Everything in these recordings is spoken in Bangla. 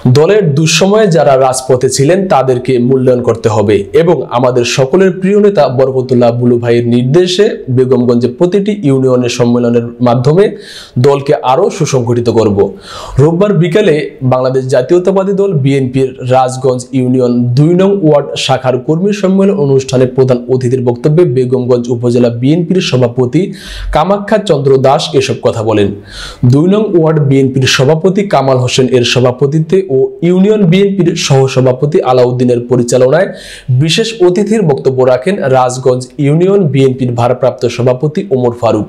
দলের দুঃসময়ে যারা রাজপথে ছিলেন তাদেরকে মূল্যায়ন করতে হবে এবং আমাদের সকলের প্রিয় নেতা বরকতুল্লাহ বুলু ভাইয়ের নির্দেশে বেগমগঞ্জে প্রতিটি ইউনিয়নের সম্মেলনের মাধ্যমে দলকে আরও সুসংগঠিত করব। রোববার বিকালে বাংলাদেশ জাতীয়তাবাদী দল বিএনপির রাজগঞ্জ ইউনিয়ন ২ নং ওয়ার্ড শাখার কর্মী সম্মেলন অনুষ্ঠানে প্রধান অতিথির বক্তব্যে বেগমগঞ্জ উপজেলা বিএনপির সভাপতি কামাখ্যা চন্দ্র দাস এসব কথা বলেন। ২ নং ওয়ার্ড বিএনপির সভাপতি কামাল হোসেন এর সভাপতিত্বে ও ইউনিয়ন বিএনপির সহসভাপতি আলাউদ্দিনের পরিচালনায় বিশেষ অতিথির বক্তব্য রাখেন রাজগঞ্জ ইউনিয়ন বিএনপির ভারপ্রাপ্ত সভাপতি ওমর ফারুক,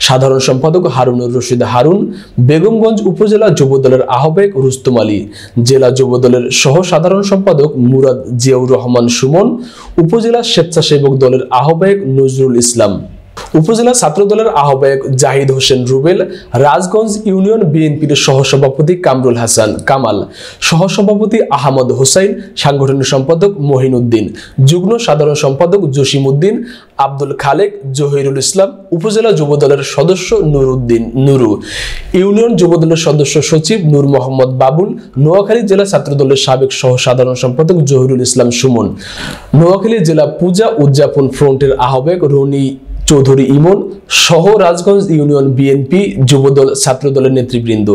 সাধারণ সম্পাদক হারুনুর রশিদ হারুন, বেগমগঞ্জ উপজেলা যুবদলের আহ্বায়ক রুস্তম আলী, জেলা যুবদলের সহ সাধারণ সম্পাদক মুরাদ জিয়াউর রহমান সুমন, উপজেলা স্বেচ্ছাসেবক দলের আহ্বায়ক নজরুল ইসলাম, উপজেলা ছাত্র দলের আহ্বায়ক জাহিদ হোসেন রুবেল, রাজগঞ্জ ইউনিয়ন বিএনপির সহসভাপতি কামরুল হাসান কামাল, সহসভাপতি আহমদ হোসাইন, সাংগঠনিক সম্পাদক মহিন উদ্দিন, যুগ্ম সাধারণ সম্পাদক জসিম উদ্দিন, আব্দুল খালেক, জহিরুল ইসলাম, উপজেলা যুবদলের সদস্য নুর উদ্দিন নুরু, ইউনিয়ন যুবদলের সদস্য সচিব নূর মোহাম্মদ বাবুল, নোয়াখালী জেলা ছাত্র দলের সাবেক সহ সাধারণ সম্পাদক জহিরুল ইসলাম সুমন, নোয়াখালী জেলা পূজা উদযাপন ফ্রন্টের আহ্বায়ক রনি চৌধুরী ইমন সহ রাজগঞ্জ ইউনিয়ন বিএনপি যুবদল ছাত্রদলের নেতৃবৃন্দ।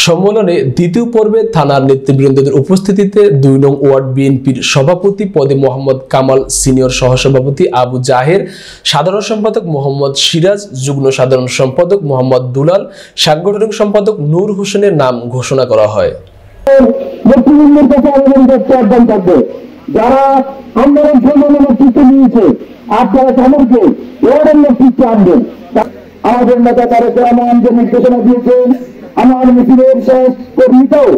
সম্মেলনে দ্বিতীয় পর্বে থানার নেতৃবৃন্দদের উপস্থিতিতে ২ নং ওয়ার্ড বিএনপির সভাপতি পদে মোহাম্মদ কামাল, সিনিয়র সহসভাপতি আবু জাহের, সাধারণ সম্পাদক মোহাম্মদ সিরাজ, যুগ্ম সাধারণ সম্পাদক মোহাম্মদ দুলাল, সাংগঠনিক সম্পাদক নূর হোসেনের নাম ঘোষণা করা হয়। যারা আন্দোলন সংগ্রামের নেতৃত্ব নিয়েছে আপনারা তাদেরকে ওয়ার্ডের নেতৃত্বে আনবেন। আমাদের নেতা তারেক রহমান যে নির্দেশনা দিয়েছেন, আমার মিছিলের শেষ কর্মীটাও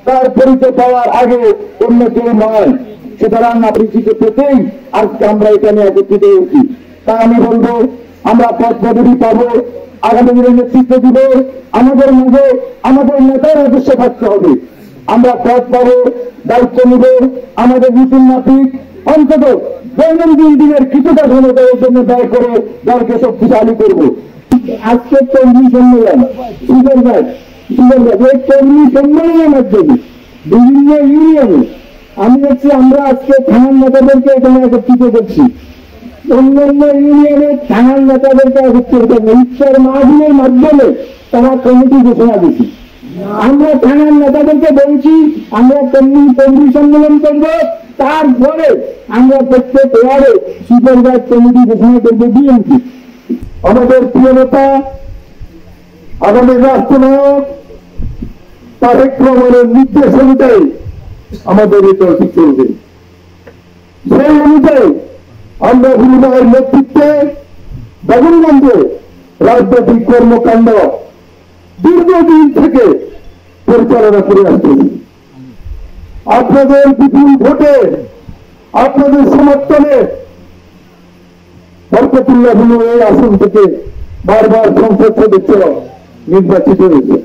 তার পরিচয় পাওয়ার আগে অন্য কেউ নয়, সুতরাং পরিচিত পেতেই আজকে আমরা এখানে একত্রিত হয়েছি। তাই আমি বলবো আমরা পথ পদবি পাবো, আগামী দিনে নেতৃত্ব দিব, আমাদের মাঝে আমাদের নেতার আদর্শ থাকতে হবে। আমরা পথ পাবো, দায়িত্ব নিব, আমাদের মিছিল মাফিক অন্তত দৈনন্দিন দিনের কিছুটা সময় দেওয়ার জন্য ব্যয় করে দলকে শক্তিশালী করব। আজকে কর্মী সম্মেলন এই কর্মী সম্মেলনের মাধ্যমে বিভিন্ন ইউনিয়নে আমি দেখছি আমরা আজকে থানার নেতাদেরকে এখানে একত্রিত করছি, অন্যান্য ইউনিয়নের থানার নেতাদেরকে একত্রিত করবো। ইচ্ছার মাহফিলের মাধ্যমে তারা কমিটি ঘোষণা দিচ্ছি। আমরা থানার নেতাদেরকে বলছি আমরা কর্মী সম্মেলন করবো, তারপরে আমরা প্রত্যেক ওয়ার্ডে সুপারভাইজ কমিটি ঘোষণা করবো বিএনপি। আমাদের প্রিয় নেতা আমাদের রাষ্ট্রনায়ক তারেক রহমানের নির্দেশ অনুযায়ী আমাদের এই দলটি চলবে। সেই অনুযায়ী আমরা বুলু ভাইয়ের নেতৃত্বে বেগমগঞ্জে রাজনৈতিক কর্মকাণ্ড দীর্ঘদিন থেকে পরিচালনা করে আসতেছি। আপনাদের বিপুল ভোটে, আপনাদের সমর্থনে বরকতুল্লাহ বুলু এই আসন থেকে বারবার সংসদ সদস্য নির্বাচিত হয়েছে,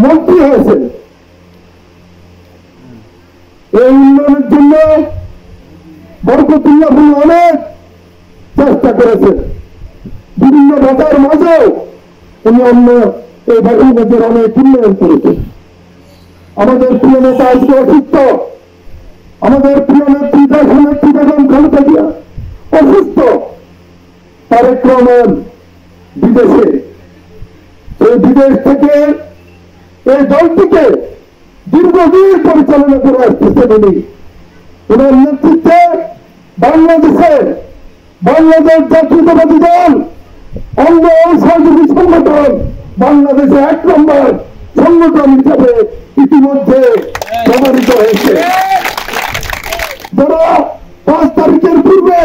মন্ত্রী হয়েছেন। এই উন্নয়নের জন্য বরকতুল্লাহ বুলু অনেক চেষ্টা করেছেন। বিভিন্ন বাধার মাঝেও উনি অন্য এই বেগমগঞ্জের অনেক উন্নয়ন করেছেন। আমাদের প্রিয় নেতা আজকে অসুস্থ, আমাদের প্রিয় নেত্রী দেশনেত্রী বেগম খালেদা জিয়া অসুস্থ, তারেক রহমান বিদেশে। এই বিদেশ থেকে এই দলটিকে দীর্ঘদিন পরিচালনা করে আসতেছেন উনি। ওনার নেতৃত্বে বাংলাদেশ জাতীয়তাবাদী দল অঙ্গ সহযোগী সংগঠন বাংলাদেশে ১ নম্বর সংগঠন হিসাবে ইতিমধ্যে প্রমাণিত হয়েছে। যারা ৫ তারিখের পূর্বে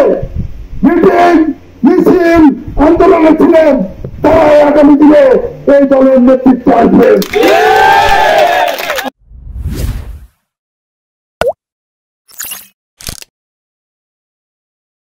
মিটিং মিছিল আন্দোলনে ছিলেন তারা আগামী দিনে এই দলের নেতৃত্বে আসবেন।